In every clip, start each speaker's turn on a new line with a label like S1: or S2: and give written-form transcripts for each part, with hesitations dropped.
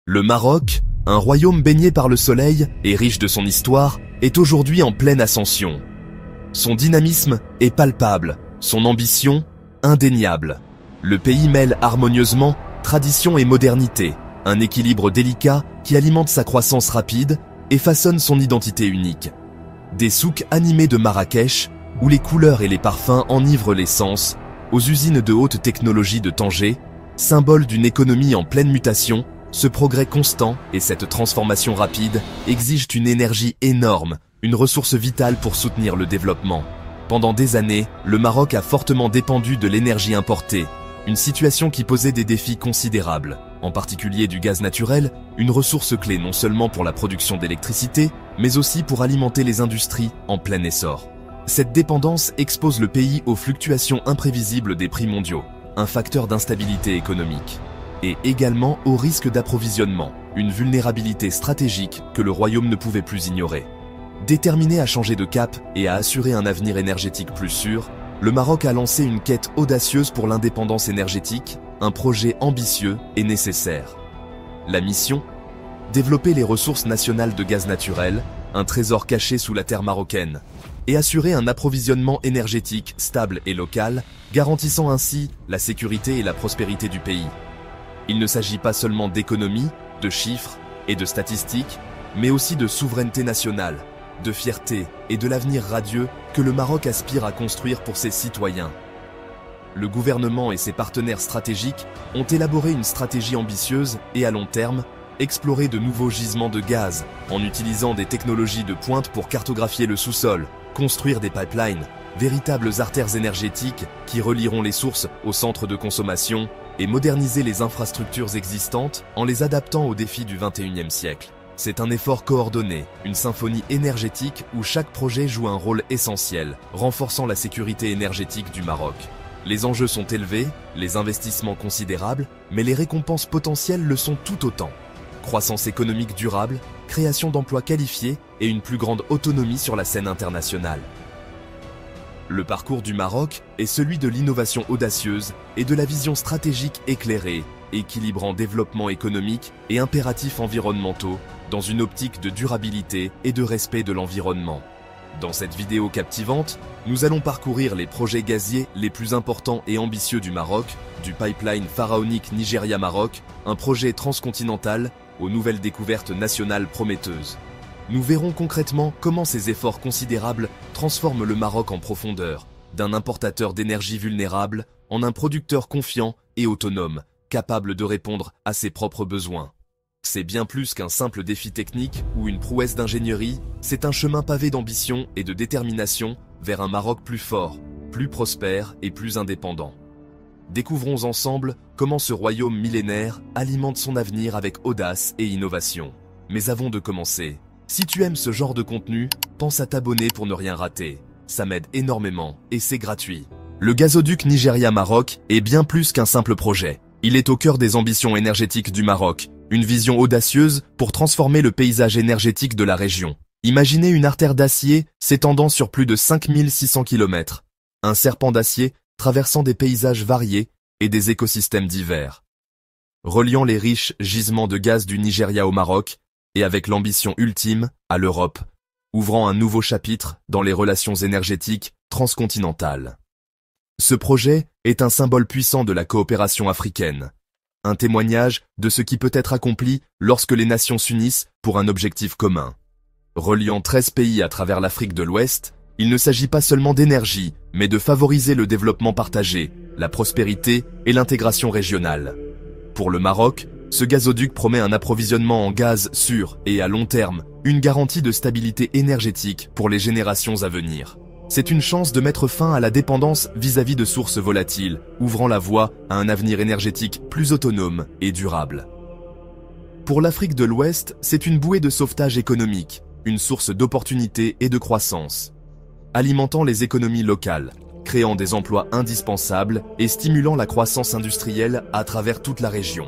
S1: Le Maroc, un royaume baigné par le soleil et riche de son histoire, est aujourd'hui en pleine ascension. Son dynamisme est palpable, son ambition indéniable. Le pays mêle harmonieusement tradition et modernité, un équilibre délicat qui alimente sa croissance rapide et façonne son identité unique. Des souks animés de Marrakech, où les couleurs et les parfums enivrent les sens, aux usines de haute technologie de Tanger, symbole d'une économie en pleine mutation, ce progrès constant et cette transformation rapide exigent une énergie énorme, une ressource vitale pour soutenir le développement. Pendant des années, le Maroc a fortement dépendu de l'énergie importée, une situation qui posait des défis considérables, en particulier du gaz naturel, une ressource clé non seulement pour la production d'électricité, mais aussi pour alimenter les industries en plein essor. Cette dépendance expose le pays aux fluctuations imprévisibles des prix mondiaux, un facteur d'instabilité économique, et également au risque d'approvisionnement, une vulnérabilité stratégique que le royaume ne pouvait plus ignorer. Déterminé à changer de cap et à assurer un avenir énergétique plus sûr, le Maroc a lancé une quête audacieuse pour l'indépendance énergétique, un projet ambitieux et nécessaire. La mission ? Développer les ressources nationales de gaz naturel, un trésor caché sous la terre marocaine, et assurer un approvisionnement énergétique stable et local, garantissant ainsi la sécurité et la prospérité du pays. Il ne s'agit pas seulement d'économie, de chiffres et de statistiques, mais aussi de souveraineté nationale, de fierté et de l'avenir radieux que le Maroc aspire à construire pour ses citoyens. Le gouvernement et ses partenaires stratégiques ont élaboré une stratégie ambitieuse et à long terme, explorer de nouveaux gisements de gaz en utilisant des technologies de pointe pour cartographier le sous-sol, construire des pipelines, véritables artères énergétiques qui relieront les sources aux centres de consommation et moderniser les infrastructures existantes en les adaptant aux défis du XXIe siècle. C'est un effort coordonné, une symphonie énergétique où chaque projet joue un rôle essentiel, renforçant la sécurité énergétique du Maroc. Les enjeux sont élevés, les investissements considérables, mais les récompenses potentielles le sont tout autant. Croissance économique durable, création d'emplois qualifiés et une plus grande autonomie sur la scène internationale. Le parcours du Maroc est celui de l'innovation audacieuse et de la vision stratégique éclairée, équilibrant développement économique et impératifs environnementaux dans une optique de durabilité et de respect de l'environnement. Dans cette vidéo captivante, nous allons parcourir les projets gaziers les plus importants et ambitieux du Maroc, du pipeline pharaonique Nigeria-Maroc, un projet transcontinental aux nouvelles découvertes nationales prometteuses. Nous verrons concrètement comment ces efforts considérables transforment le Maroc en profondeur, d'un importateur d'énergie vulnérable en un producteur confiant et autonome, capable de répondre à ses propres besoins. C'est bien plus qu'un simple défi technique ou une prouesse d'ingénierie, c'est un chemin pavé d'ambition et de détermination vers un Maroc plus fort, plus prospère et plus indépendant. Découvrons ensemble comment ce royaume millénaire alimente son avenir avec audace et innovation. Mais avant de commencer, si tu aimes ce genre de contenu, pense à t'abonner pour ne rien rater. Ça m'aide énormément et c'est gratuit. Le gazoduc Nigeria-Maroc est bien plus qu'un simple projet. Il est au cœur des ambitions énergétiques du Maroc, une vision audacieuse pour transformer le paysage énergétique de la région. Imaginez une artère d'acier s'étendant sur plus de 5600 km, un serpent d'acier traversant des paysages variés et des écosystèmes divers. Reliant les riches gisements de gaz du Nigeria au Maroc, et avec l'ambition ultime à l'Europe, ouvrant un nouveau chapitre dans les relations énergétiques transcontinentales. Ce projet est un symbole puissant de la coopération africaine, un témoignage de ce qui peut être accompli lorsque les nations s'unissent pour un objectif commun. Reliant 13 pays à travers l'Afrique de l'Ouest, il ne s'agit pas seulement d'énergie, mais de favoriser le développement partagé, la prospérité et l'intégration régionale. Pour le Maroc, ce gazoduc promet un approvisionnement en gaz sûr et à long terme, une garantie de stabilité énergétique pour les générations à venir. C'est une chance de mettre fin à la dépendance vis-à-vis de sources volatiles, ouvrant la voie à un avenir énergétique plus autonome et durable. Pour l'Afrique de l'Ouest, c'est une bouée de sauvetage économique, une source d'opportunités et de croissance, alimentant les économies locales, créant des emplois indispensables et stimulant la croissance industrielle à travers toute la région.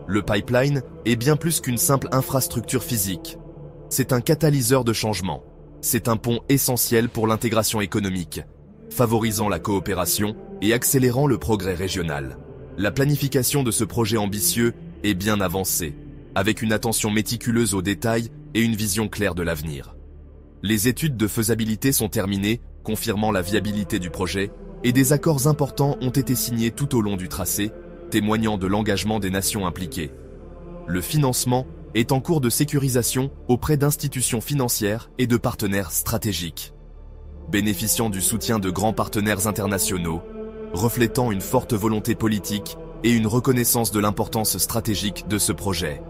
S1: Le pipeline est bien plus qu'une simple infrastructure physique. C'est un catalyseur de changement. C'est un pont essentiel pour l'intégration économique, favorisant la coopération et accélérant le progrès régional. La planification de ce projet ambitieux est bien avancée. avec une attention méticuleuse aux détails et une vision claire de l'avenir. Les études de faisabilité sont terminées, confirmant la viabilité du projet, et des accords importants ont été signés tout au long du tracé, témoignant de l'engagement des nations impliquées. Le financement est en cours de sécurisation auprès d'institutions financières et de partenaires stratégiques. Bénéficiant du soutien de grands partenaires internationaux, reflétant une forte volonté politique et une reconnaissance de l'importance stratégique de ce projet.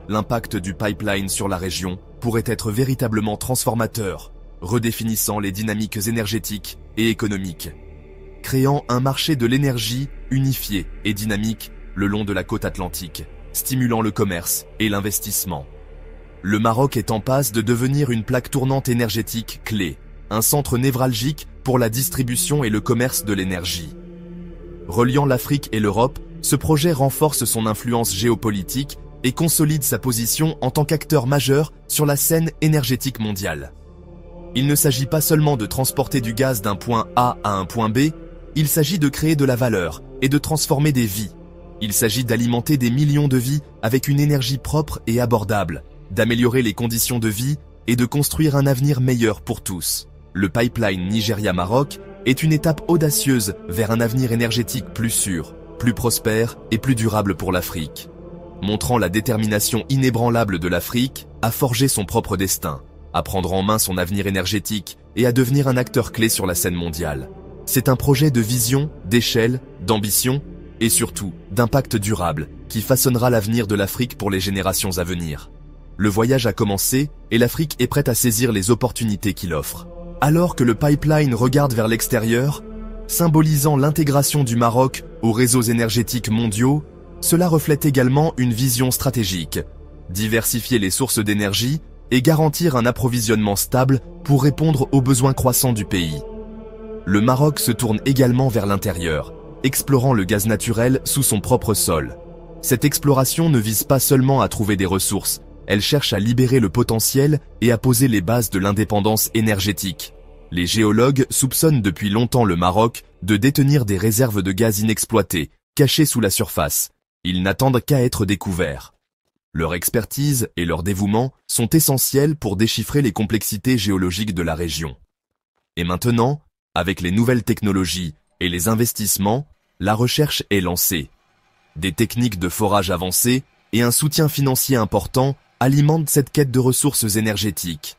S1: L'impact du pipeline sur la région pourrait être véritablement transformateur, redéfinissant les dynamiques énergétiques et économiques, créant un marché de l'énergie unifié et dynamique le long de la côte atlantique, stimulant le commerce et l'investissement. Le Maroc est en passe de devenir une plaque tournante énergétique clé, un centre névralgique pour la distribution et le commerce de l'énergie. Reliant l'Afrique et l'Europe, ce projet renforce son influence géopolitique et consolide sa position en tant qu'acteur majeur sur la scène énergétique mondiale. Il ne s'agit pas seulement de transporter du gaz d'un point A à un point B, il s'agit de créer de la valeur et de transformer des vies. Il s'agit d'alimenter des millions de vies avec une énergie propre et abordable, d'améliorer les conditions de vie et de construire un avenir meilleur pour tous. Le pipeline Nigeria-Maroc est une étape audacieuse vers un avenir énergétique plus sûr, plus prospère et plus durable pour l'Afrique, montrant la détermination inébranlable de l'Afrique à forger son propre destin, à prendre en main son avenir énergétique et à devenir un acteur clé sur la scène mondiale. C'est un projet de vision, d'échelle, d'ambition et surtout d'impact durable qui façonnera l'avenir de l'Afrique pour les générations à venir. Le voyage a commencé et l'Afrique est prête à saisir les opportunités qu'il offre. Alors que le pipeline regarde vers l'extérieur, symbolisant l'intégration du Maroc aux réseaux énergétiques mondiaux, cela reflète également une vision stratégique, diversifier les sources d'énergie et garantir un approvisionnement stable pour répondre aux besoins croissants du pays. Le Maroc se tourne également vers l'intérieur, explorant le gaz naturel sous son propre sol. Cette exploration ne vise pas seulement à trouver des ressources, elle cherche à libérer le potentiel et à poser les bases de l'indépendance énergétique. Les géologues soupçonnent depuis longtemps le Maroc de détenir des réserves de gaz inexploitées, cachées sous la surface. Ils n'attendent qu'à être découverts. Leur expertise et leur dévouement sont essentiels pour déchiffrer les complexités géologiques de la région. Et maintenant, avec les nouvelles technologies et les investissements, la recherche est lancée. Des techniques de forage avancées et un soutien financier important alimentent cette quête de ressources énergétiques.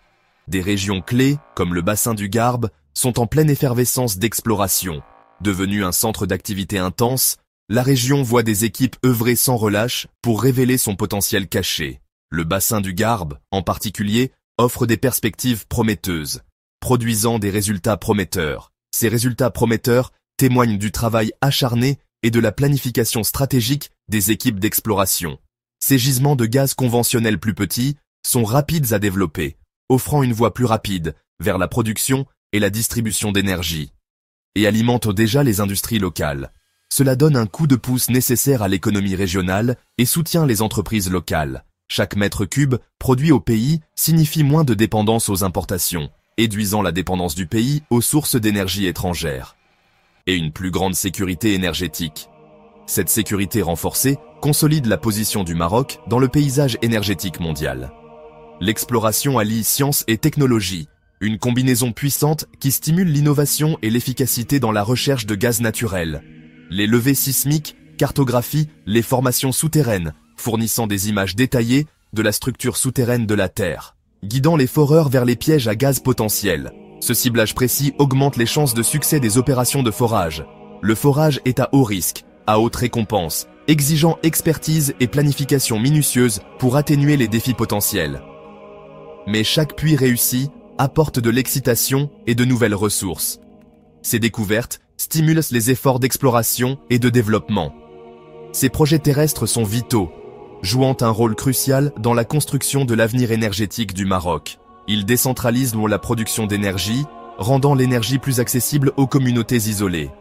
S1: Des régions clés, comme le bassin du Garbe, sont en pleine effervescence d'exploration. Devenue un centre d'activité intense, la région voit des équipes œuvrer sans relâche pour révéler son potentiel caché. Le bassin du Garbe, en particulier, offre des perspectives prometteuses, produisant des résultats prometteurs. Ces résultats prometteurs témoignent du travail acharné et de la planification stratégique des équipes d'exploration. Ces gisements de gaz conventionnels plus petits sont rapides à développer, offrant une voie plus rapide vers la production et la distribution d'énergie, et alimentent déjà les industries locales. Cela donne un coup de pouce nécessaire à l'économie régionale et soutient les entreprises locales. Chaque mètre cube produit au pays signifie moins de dépendance aux importations, réduisant la dépendance du pays aux sources d'énergie étrangères. Et une plus grande sécurité énergétique. Cette sécurité renforcée consolide la position du Maroc dans le paysage énergétique mondial. L'exploration allie science et technologie, une combinaison puissante qui stimule l'innovation et l'efficacité dans la recherche de gaz naturel. Les levées sismiques cartographient les formations souterraines, fournissant des images détaillées de la structure souterraine de la Terre, guidant les foreurs vers les pièges à gaz potentiels. Ce ciblage précis augmente les chances de succès des opérations de forage. Le forage est à haut risque, à haute récompense, exigeant expertise et planification minutieuse pour atténuer les défis potentiels. Mais chaque puits réussi apporte de l'excitation et de nouvelles ressources. Ces découvertes stimulent les efforts d'exploration et de développement. Ces projets terrestres sont vitaux, jouant un rôle crucial dans la construction de l'avenir énergétique du Maroc. Ils décentralisent la production d'énergie, rendant l'énergie plus accessible aux communautés isolées,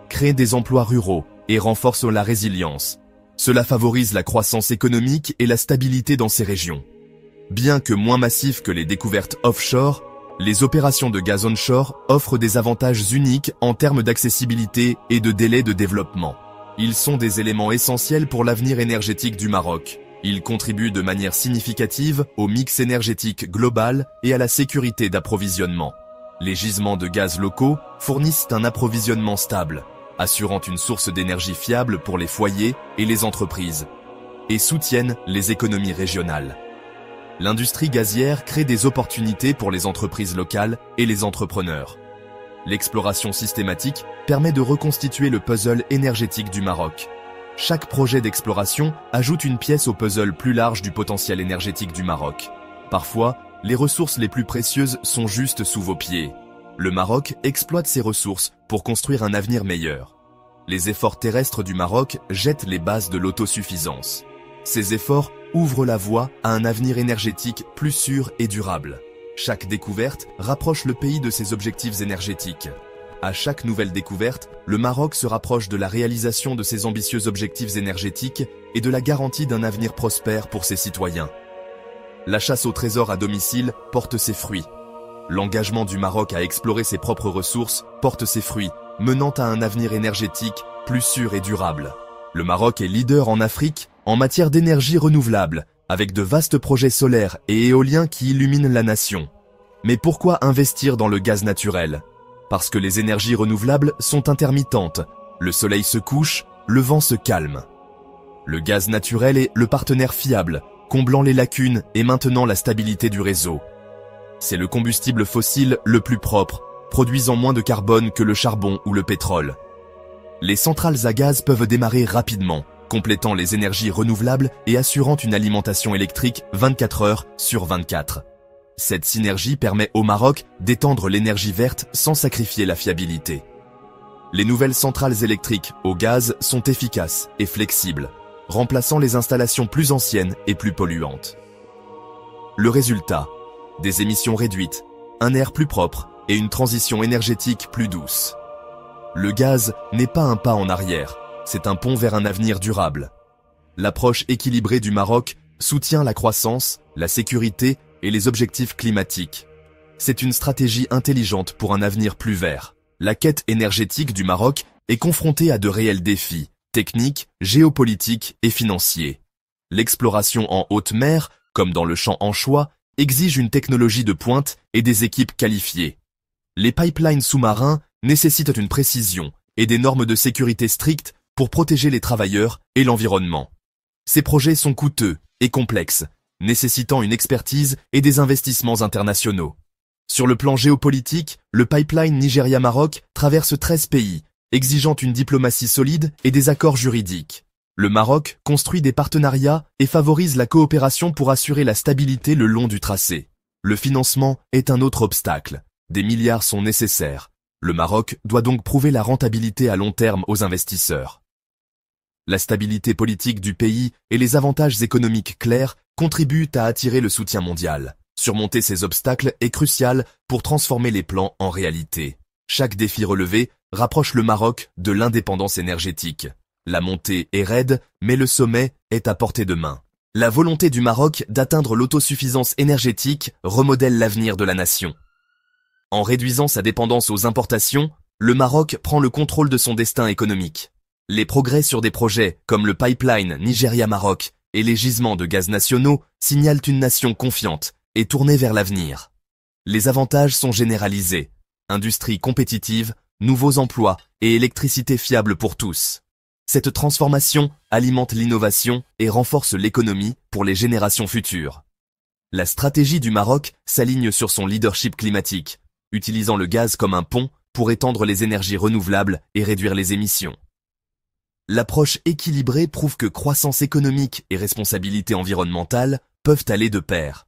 S1: créent des emplois ruraux et renforcent la résilience. Cela favorise la croissance économique et la stabilité dans ces régions. Bien que moins massifs que les découvertes offshore, les opérations de gaz onshore offrent des avantages uniques en termes d'accessibilité et de délai de développement. Ils sont des éléments essentiels pour l'avenir énergétique du Maroc, Il contribue de manière significative au mix énergétique global et à la sécurité d'approvisionnement. Les gisements de gaz locaux fournissent un approvisionnement stable, assurant une source d'énergie fiable pour les foyers et les entreprises, et soutiennent les économies régionales. L'industrie gazière crée des opportunités pour les entreprises locales et les entrepreneurs. L'exploration systématique permet de reconstituer le puzzle énergétique du Maroc. Chaque projet d'exploration ajoute une pièce au puzzle plus large du potentiel énergétique du Maroc. Parfois, les ressources les plus précieuses sont juste sous vos pieds. Le Maroc exploite ces ressources pour construire un avenir meilleur. Les efforts terrestres du Maroc jettent les bases de l'autosuffisance. Ces efforts ouvrent la voie à un avenir énergétique plus sûr et durable. Chaque découverte rapproche le pays de ses objectifs énergétiques. À chaque nouvelle découverte, le Maroc se rapproche de la réalisation de ses ambitieux objectifs énergétiques et de la garantie d'un avenir prospère pour ses citoyens. La chasse au trésor à domicile porte ses fruits. L'engagement du Maroc à explorer ses propres ressources porte ses fruits, menant à un avenir énergétique plus sûr et durable. Le Maroc est leader en Afrique en matière d'énergie renouvelable, avec de vastes projets solaires et éoliens qui illuminent la nation. Mais pourquoi investir dans le gaz naturel? Parce que les énergies renouvelables sont intermittentes. Le soleil se couche, le vent se calme. Le gaz naturel est le partenaire fiable, comblant les lacunes et maintenant la stabilité du réseau. C'est le combustible fossile le plus propre, produisant moins de carbone que le charbon ou le pétrole. Les centrales à gaz peuvent démarrer rapidement, complétant les énergies renouvelables et assurant une alimentation électrique 24 heures sur 24. Cette synergie permet au Maroc d'étendre l'énergie verte sans sacrifier la fiabilité. Les nouvelles centrales électriques au gaz sont efficaces et flexibles, remplaçant les installations plus anciennes et plus polluantes. Le résultat, des émissions réduites, un air plus propre et une transition énergétique plus douce. Le gaz n'est pas un pas en arrière, c'est un pont vers un avenir durable. L'approche équilibrée du Maroc soutient la croissance, la sécurité et les objectifs climatiques. C'est une stratégie intelligente pour un avenir plus vert. La quête énergétique du Maroc est confrontée à de réels défis, techniques, géopolitiques et financiers. L'exploration en haute mer, comme dans le champ anchois, exige une technologie de pointe et des équipes qualifiées. Les pipelines sous-marins nécessitent une précision et des normes de sécurité strictes pour protéger les travailleurs et l'environnement. Ces projets sont coûteux et complexes, nécessitant une expertise et des investissements internationaux. Sur le plan géopolitique, le pipeline Nigeria-Maroc traverse 13 pays, exigeant une diplomatie solide et des accords juridiques. Le Maroc construit des partenariats et favorise la coopération pour assurer la stabilité le long du tracé. Le financement est un autre obstacle. Des milliards sont nécessaires. Le Maroc doit donc prouver la rentabilité à long terme aux investisseurs. La stabilité politique du pays et les avantages économiques clairs contribuent à attirer le soutien mondial. Surmonter ces obstacles est crucial pour transformer les plans en réalité. Chaque défi relevé rapproche le Maroc de l'indépendance énergétique. La montée est raide, mais le sommet est à portée de main. La volonté du Maroc d'atteindre l'autosuffisance énergétique remodèle l'avenir de la nation. En réduisant sa dépendance aux importations, le Maroc prend le contrôle de son destin économique. Les progrès sur des projets comme le pipeline Nigeria-Maroc et les gisements de gaz nationaux signalent une nation confiante et tournée vers l'avenir. Les avantages sont généralisés. Industrie compétitive, nouveaux emplois et électricité fiable pour tous. Cette transformation alimente l'innovation et renforce l'économie pour les générations futures. La stratégie du Maroc s'aligne sur son leadership climatique, utilisant le gaz comme un pont pour étendre les énergies renouvelables et réduire les émissions. L'approche équilibrée prouve que croissance économique et responsabilité environnementale peuvent aller de pair.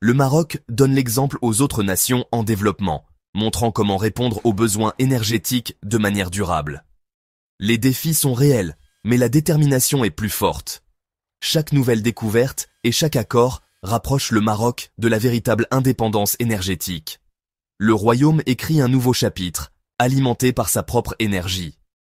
S1: Le Maroc donne l'exemple aux autres nations en développement, montrant comment répondre aux besoins énergétiques de manière durable. Les défis sont réels, mais la détermination est plus forte. Chaque nouvelle découverte et chaque accord rapproche le Maroc de la véritable indépendance énergétique. Le royaume écrit un nouveau chapitre, alimenté par sa propre énergie.